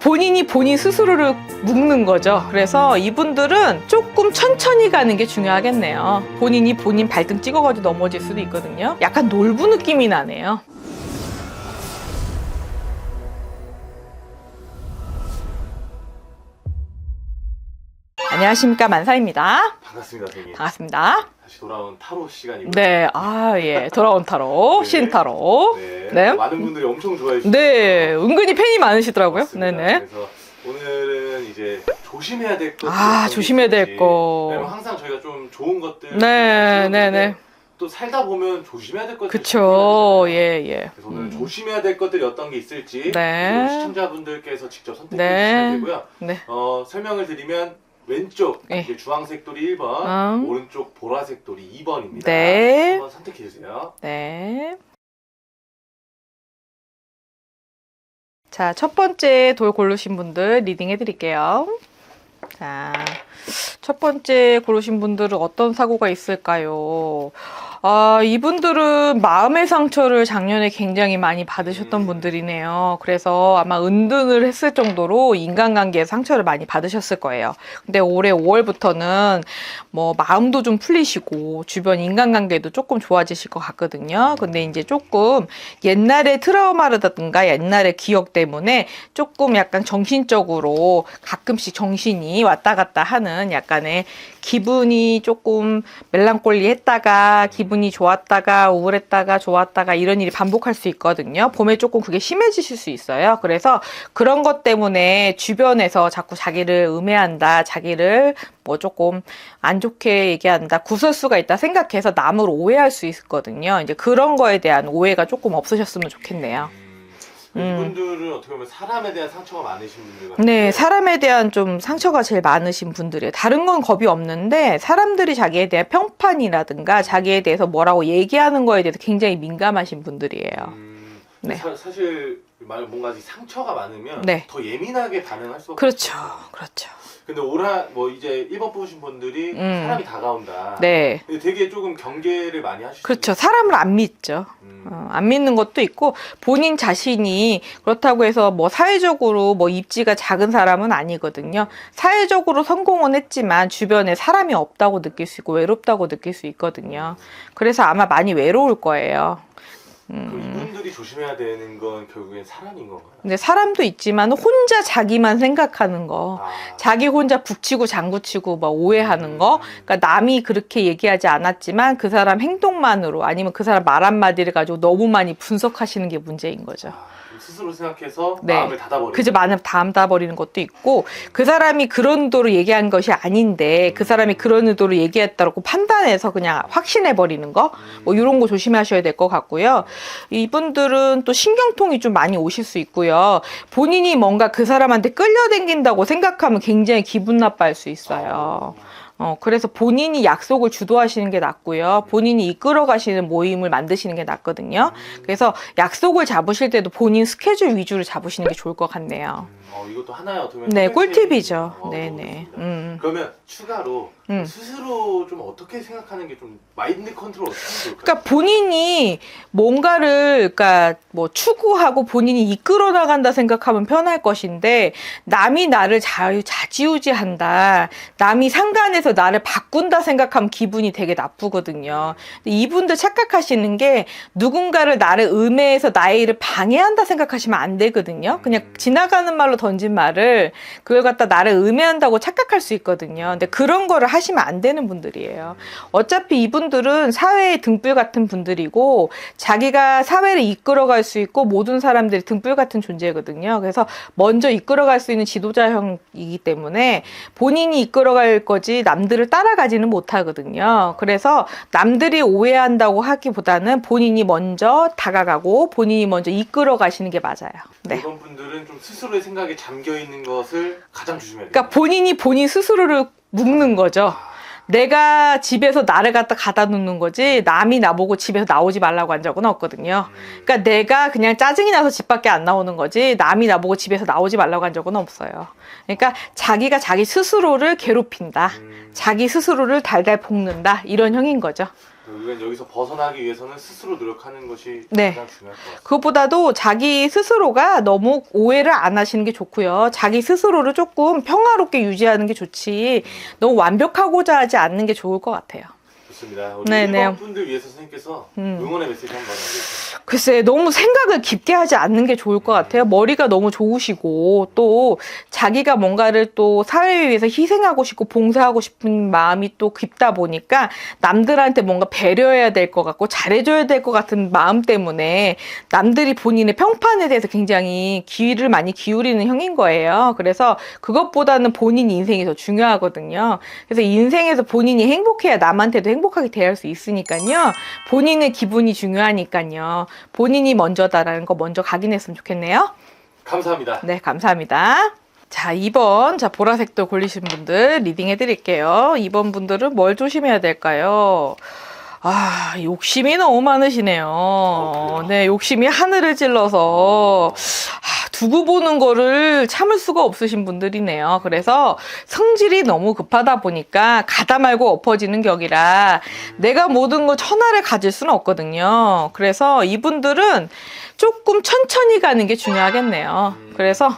본인이 본인 스스로를 묶는 거죠. 그래서 이분들은 조금 천천히 가는 게 중요하겠네요. 본인이 본인 발등 찍어가지고 넘어질 수도 있거든요. 약간 놀부 느낌이 나네요. 안녕하십니까, 만사입니다. 반갑습니다, 선생님. 반갑습니다. 다시 돌아온 타로 시간이고요. 네, 예, 돌아온 타로, 네. 신타로. 네. 네. 많은 분들이 엄청 좋아해 주시고. 네, 은근히 팬이 많으시더라고요. 맞습니다. 네네. 그래서 오늘은 이제 조심해야 될 것. 조심해야 될 거. 왜냐면 항상 저희가 좀 좋은 것들. 네네네. 또 살다 보면 조심해야 될 것들. 그쵸, 예. 그래서 오늘 조심해야 될 것들이 어떤 게 있을지 네. 시청자분들께서 직접 선택해 네. 주시면 되고요. 네. 설명을 드리면 왼쪽 네. 이제 주황색 돌이 1번, 오른쪽 보라색 돌이 2번입니다. 네. 한번 선택해 주세요. 네. 자, 첫 번째 돌 고르신 분들 리딩 해드릴게요. 자, 첫 번째 고르신 분들은 어떤 사고가 있을까요? 이분들은 마음의 상처를 작년에 굉장히 많이 받으셨던 분들이네요. 그래서 아마 은둔을 했을 정도로 인간관계에 상처를 많이 받으셨을 거예요. 근데 올해 5월부터는 뭐 마음도 좀 풀리시고 주변 인간관계도 조금 좋아지실 것 같거든요. 근데 이제 조금 옛날의 트라우마라든가 옛날의 기억 때문에 조금 약간 정신적으로 가끔씩 정신이 왔다 갔다 하는 약간의 기분이 조금 멜랑콜리했다가 기분이 좋았다가 우울했다가 좋았다가 이런 일이 반복할 수 있거든요. 봄에 조금 그게 심해지실 수 있어요. 그래서 그런 것 때문에 주변에서 자꾸 자기를 음해한다, 자기를 뭐 조금 안 좋게 얘기한다, 구설수가 있다 생각해서 남을 오해할 수 있거든요. 이제 그런 거에 대한 오해가 조금 없으셨으면 좋겠네요. 이분들은 어떻게 보면 사람에 대한 상처가 많으신 분들 같아요. 네, 사람에 대한 좀 상처가 제일 많으신 분들이에요. 다른 건 겁이 없는데 사람들이 자기에 대한 평판이라든가 자기에 대해서 뭐라고 얘기하는 거에 대해서 굉장히 민감하신 분들이에요. 네. 사실 뭔가 상처가 많으면 네. 더 예민하게 반응할 수밖에 그렇죠. 없어요. 그렇죠. 근데 뭐 이제 1번 뽑으신 분들이 사람이 다가온다. 네. 근데 되게 조금 경계를 많이 하시죠. 그렇죠. 사람을 안 믿죠. 안 믿는 것도 있고 본인 자신이 그렇다고 해서 뭐 사회적으로 뭐 입지가 작은 사람은 아니거든요. 사회적으로 성공은 했지만 주변에 사람이 없다고 느낄 수 있고 외롭다고 느낄 수 있거든요. 그래서 아마 많이 외로울 거예요. 그럼 이분들이 조심해야 되는 건 결국엔 사람인 건가요? 근데 사람도 있지만 혼자 자기만 생각하는 거, 자기 혼자 북치고 장구치고 막 오해하는 거, 그러니까 남이 그렇게 얘기하지 않았지만 그 사람 행동만으로 아니면 그 사람 말 한마디를 가지고 너무 많이 분석하시는 게 문제인 거죠. 스스로 생각해서 네. 마음을 닫아버리는. 그저 마음을 닫아버리는 것도 있고, 그 사람이 그런 의도로 얘기한 것이 아닌데 그 사람이 그런 의도로 얘기했다고 판단해서 그냥 확신해버리는 거, 뭐 이런 거 조심하셔야 될 것 같고요. 이분들은 또 신경통이 좀 많이 오실 수 있고요. 본인이 뭔가 그 사람한테 끌려다닌다고 생각하면 굉장히 기분 나빠할 수 있어요. 그래서 본인이 약속을 주도하시는 게 낫고요. 본인이 이끌어 가시는 모임을 만드시는 게 낫거든요. 그래서 약속을 잡으실 때도 본인 스케줄 위주로 잡으시는 게 좋을 것 같네요. 이것도 하나의 어떻게 보면 네, 꿀팁이죠. 네네. 그러면 추가로 스스로 좀 어떻게 생각하는 게 좀 마인드 컨트롤 어떻게 하면 좋을까요? 그러니까 본인이 뭔가를 그러니까 뭐 추구하고 본인이 이끌어 나간다 생각하면 편할 것인데, 남이 나를 좌지우지한다, 남이 상관해서 나를 바꾼다 생각하면 기분이 되게 나쁘거든요. 근데 이분들 착각하시는 게 누군가를 나를 음해해서 나의 일을 방해한다 생각하시면 안 되거든요. 그냥 지나가는 말로 던진 말을 그걸 갖다 나를 음해한다고 착각할 수 있거든요. 근데 그런 거를 하시면 안 되는 분들이에요. 어차피 이분들은 사회의 등불 같은 분들이고 자기가 사회를 이끌어갈 수 있고 모든 사람들이 등불 같은 존재거든요. 그래서 먼저 이끌어갈 수 있는 지도자형이기 때문에 본인이 이끌어갈 거지 남들을 따라가지는 못하거든요. 그래서 남들이 오해한다고 하기보다는 본인이 먼저 다가가고 본인이 먼저 이끌어 가시는 게 맞아요. 네. 이런 분들은 좀 스스로의 생각에 잠겨 있는 것을 가장 조심해야 돼요. 그러니까 본인이 본인 스스로를 묶는 거죠. 내가 집에서 나를 갖다 놓는 거지 남이 나보고 집에서 나오지 말라고 한 적은 없거든요. 그러니까 내가 그냥 짜증이 나서 집 밖에 안 나오는 거지 남이 나보고 집에서 나오지 말라고 한 적은 없어요. 그러니까 자기가 자기 스스로를 괴롭힌다, 자기 스스로를 달달 볶는다, 이런 형인 거죠. 결국엔 여기서 벗어나기 위해서는 스스로 노력하는 것이 네. 가장 중요할 것 같습니다. 그것보다도 자기 스스로가 너무 오해를 안 하시는 게 좋고요. 자기 스스로를 조금 평화롭게 유지하는 게 좋지 너무 완벽하고자 하지 않는 게 좋을 것 같아요. 좋습니다. 우리 네네. 1번 분들 위해서 선생님께서 응원의 메시지 한번 해주세요. 글쎄 너무 생각을 깊게 하지 않는 게 좋을 것 같아요. 머리가 너무 좋으시고 또 자기가 뭔가를 또 사회를 위해서 희생하고 싶고 봉사하고 싶은 마음이 또 깊다 보니까 남들한테 뭔가 배려해야 될 것 같고 잘해줘야 될 것 같은 마음 때문에 남들이 본인의 평판에 대해서 굉장히 귀를 많이 기울이는 형인 거예요. 그래서 그것보다는 본인 인생이 더 중요하거든요. 그래서 인생에서 본인이 행복해야 남한테도 행복하게 대할 수 있으니까요. 본인의 기분이 중요하니까요. 본인이 먼저다라는 거 먼저 각인했으면 좋겠네요. 감사합니다. 네, 감사합니다. 자, 2번. 자, 보라색도 골리신 분들 리딩 해드릴게요. 2번 분들은 뭘 조심해야 될까요? 아, 욕심이 너무 많으시네요. 네, 욕심이 하늘을 찔러서 두고 보는 거를 참을 수가 없으신 분들이네요. 그래서 성질이 너무 급하다 보니까 가다 말고 엎어지는 격이라 내가 모든 거 천하를 가질 수는 없거든요. 그래서 이분들은 조금 천천히 가는 게 중요하겠네요. 그래서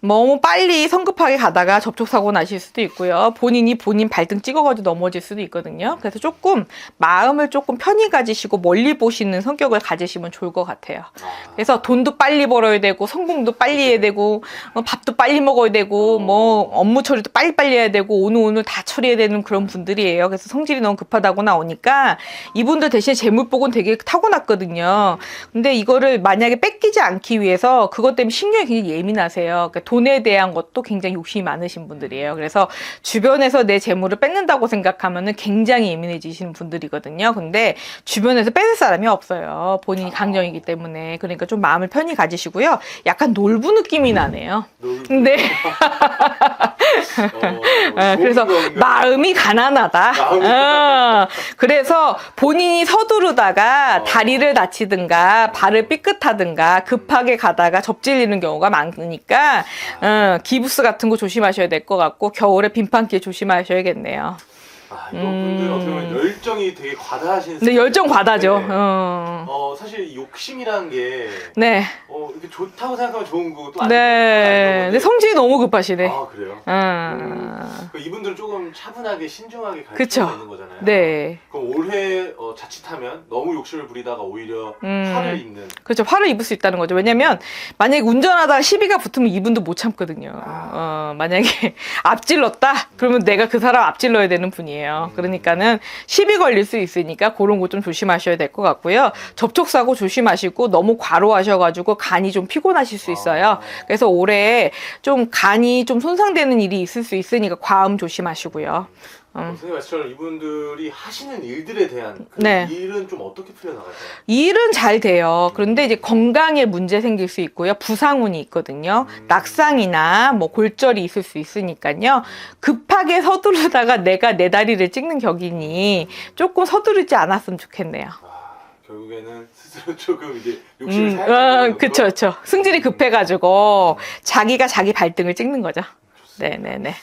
너무 빨리 성급하게 가다가 접촉사고 나실 수도 있고요. 본인이 본인 발등 찍어가지고 넘어질 수도 있거든요. 그래서 조금 마음을 조금 편히 가지시고 멀리 보시는 성격을 가지시면 좋을 것 같아요. 그래서 돈도 빨리 벌어야 되고 성공도 빨리 해야 되고 밥도 빨리 먹어야 되고 뭐 업무 처리도 빨리빨리 해야 되고 오늘 다 처리해야 되는 그런 분들이에요. 그래서 성질이 너무 급하다고 나오니까 이분들 대신 재물복은 되게 타고났거든요. 근데 이거를 만약에 뺏기지 않기 위해서 그것 때문에 신경이 굉장히 예민하세요. 그러니까 돈에 대한 것도 굉장히 욕심이 많으신 분들이에요. 그래서 주변에서 내 재물을 뺏는다고 생각하면은 굉장히 예민해지시는 분들이거든요. 근데 주변에서 뺏을 사람이 없어요. 본인이 강정이기 때문에. 그러니까 좀 마음을 편히 가지시고요. 약간 놀부 느낌이 나네요. 네. 그래서 마음이 가난하다. 그래서 본인이 서두르다가 다리를 다치든가 발을 삐끗하든가 급하게 가다가 접질리는 경우가 많으니까 기부스 같은 거 조심하셔야 될 것 같고 겨울에 빈판길 조심하셔야겠네요. 이분들 어떻게 보면 열정이 되게 과다하신. 네, 열정 과다죠. 사실 이 욕심이라는 게 네. 이렇게 좋다고 생각하면 좋은 거고 또 네. 근데 성질이 너무 급하시네. 아 그래요? 이분들은 조금 차분하게 신중하게 갈 그쵸. 필요가 있는 거잖아요. 네. 그럼 올해 자칫하면 너무 욕심을 부리다가 오히려 화를 입는. 그렇죠. 화를 입을 수 있다는 거죠. 왜냐면 만약에 운전하다가 시비가 붙으면 이분도 못 참거든요. 만약에 앞질렀다? 그러면 내가 그 사람 앞질러야 되는 분이에요. 그러니까는 시비 걸릴 수 있으니까 그런 거 좀 조심하셔야 될 것 같고요. 접촉사고 조심하시고 너무 과로하셔가지고 간이 좀 피곤하실 수 있어요. 그래서 올해 좀 간이 좀 손상되는 일이 있을 수 있으니까 과음 조심하시고요. 선생님 말씀처럼 이분들이 하시는 일들에 대한 그 네. 일은 좀 어떻게 풀려나갈까요? 일은 잘 돼요. 그런데 이제 건강에 문제 생길 수 있고요. 부상운이 있거든요. 낙상이나 뭐 골절이 있을 수 있으니까요. 급하게 서두르다가 내가 내 다리를 찍는 격이니 조금 서두르지 않았으면 좋겠네요. 결국에는 스스로 조금 이제 욕심을 살짝 그쵸, 그쵸. 승질이 급해가지고 자기가 자기 발등을 찍는 거죠. 네네네.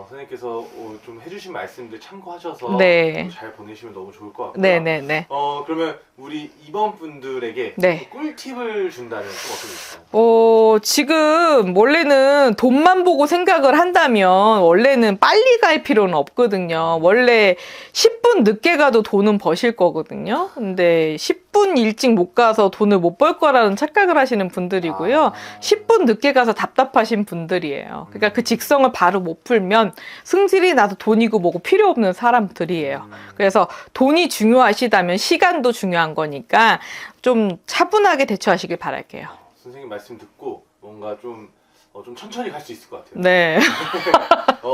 선생님께서 좀 해주신 말씀들 참고하셔서 네. 잘 보내시면 너무 좋을 것 같고요. 네네네. 그러면 우리 이번 분들에게 네. 꿀팁을 준다면 좀 어떤 게 있을까요? 지금 원래는 돈만 보고 생각을 한다면 원래는 빨리 갈 필요는 없거든요. 원래 10분 늦게 가도 돈은 버실 거거든요. 근데 10분 일찍 못 가서 돈을 못 벌 거라는 착각을 하시는 분들이고요. 10분 늦게 가서 답답하신 분들이에요. 그러니까 그 직성을 바로 못 풀면 승질이 나서 돈이고 뭐고 필요 없는 사람들이에요. 그래서 돈이 중요하시다면 시간도 중요한 거니까 좀 차분하게 대처하시길 바랄게요. 선생님 말씀 듣고 뭔가 좀 천천히 갈 수 있을 것 같아요. 네.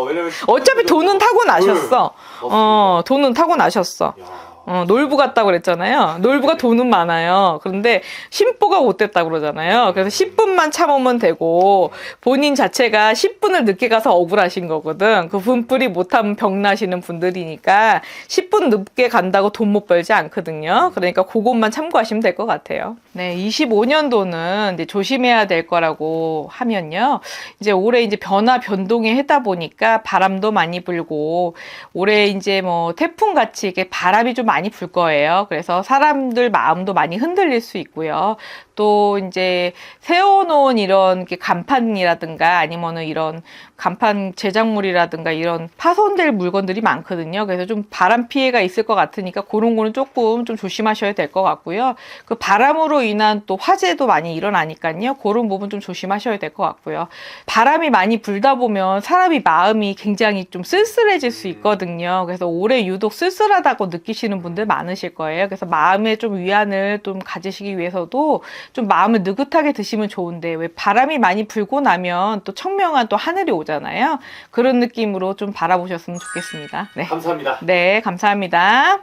왜냐면 어차피 돈은 타고 나셨어. 맞습니다. 돈은 타고 나셨어. 야. 놀부 같다고 그랬잖아요. 놀부가 돈은 많아요. 그런데 심보가 못 됐다고 그러잖아요. 그래서 10분만 참으면 되고 본인 자체가 10분을 늦게 가서 억울하신 거거든. 그 분풀이 못하면 병나시는 분들이니까 10분 늦게 간다고 돈 못 벌지 않거든요. 그러니까 그것만 참고하시면 될 것 같아요. 네, 25년도는 이제 조심해야 될 거라고 하면요. 이제 올해 이제 변동의 해다 보니까 바람도 많이 불고 올해 이제 뭐 태풍 같이 이게 바람이 좀 많이 많이 불 거예요. 그래서 사람들 마음도 많이 흔들릴 수 있고요. 또 이제 세워놓은 이런 간판이라든가 아니면은 이런 간판 제작물이라든가 이런 파손될 물건들이 많거든요. 그래서 좀 바람 피해가 있을 것 같으니까 그런 거는 조금 좀 조심하셔야 될 것 같고요. 그 바람으로 인한 또 화재도 많이 일어나니까요. 그런 부분 좀 조심하셔야 될 것 같고요. 바람이 많이 불다 보면 사람이 마음이 굉장히 좀 쓸쓸해질 수 있거든요. 그래서 올해 유독 쓸쓸하다고 느끼시는 분들 많으실 거예요. 그래서 마음에 좀 위안을 좀 가지시기 위해서도 좀 마음을 느긋하게 드시면 좋은데, 왜 바람이 많이 불고 나면 또 청명한 또 하늘이 오잖아요. 그런 느낌으로 좀 바라보셨으면 좋겠습니다. 네. 감사합니다. 네, 감사합니다.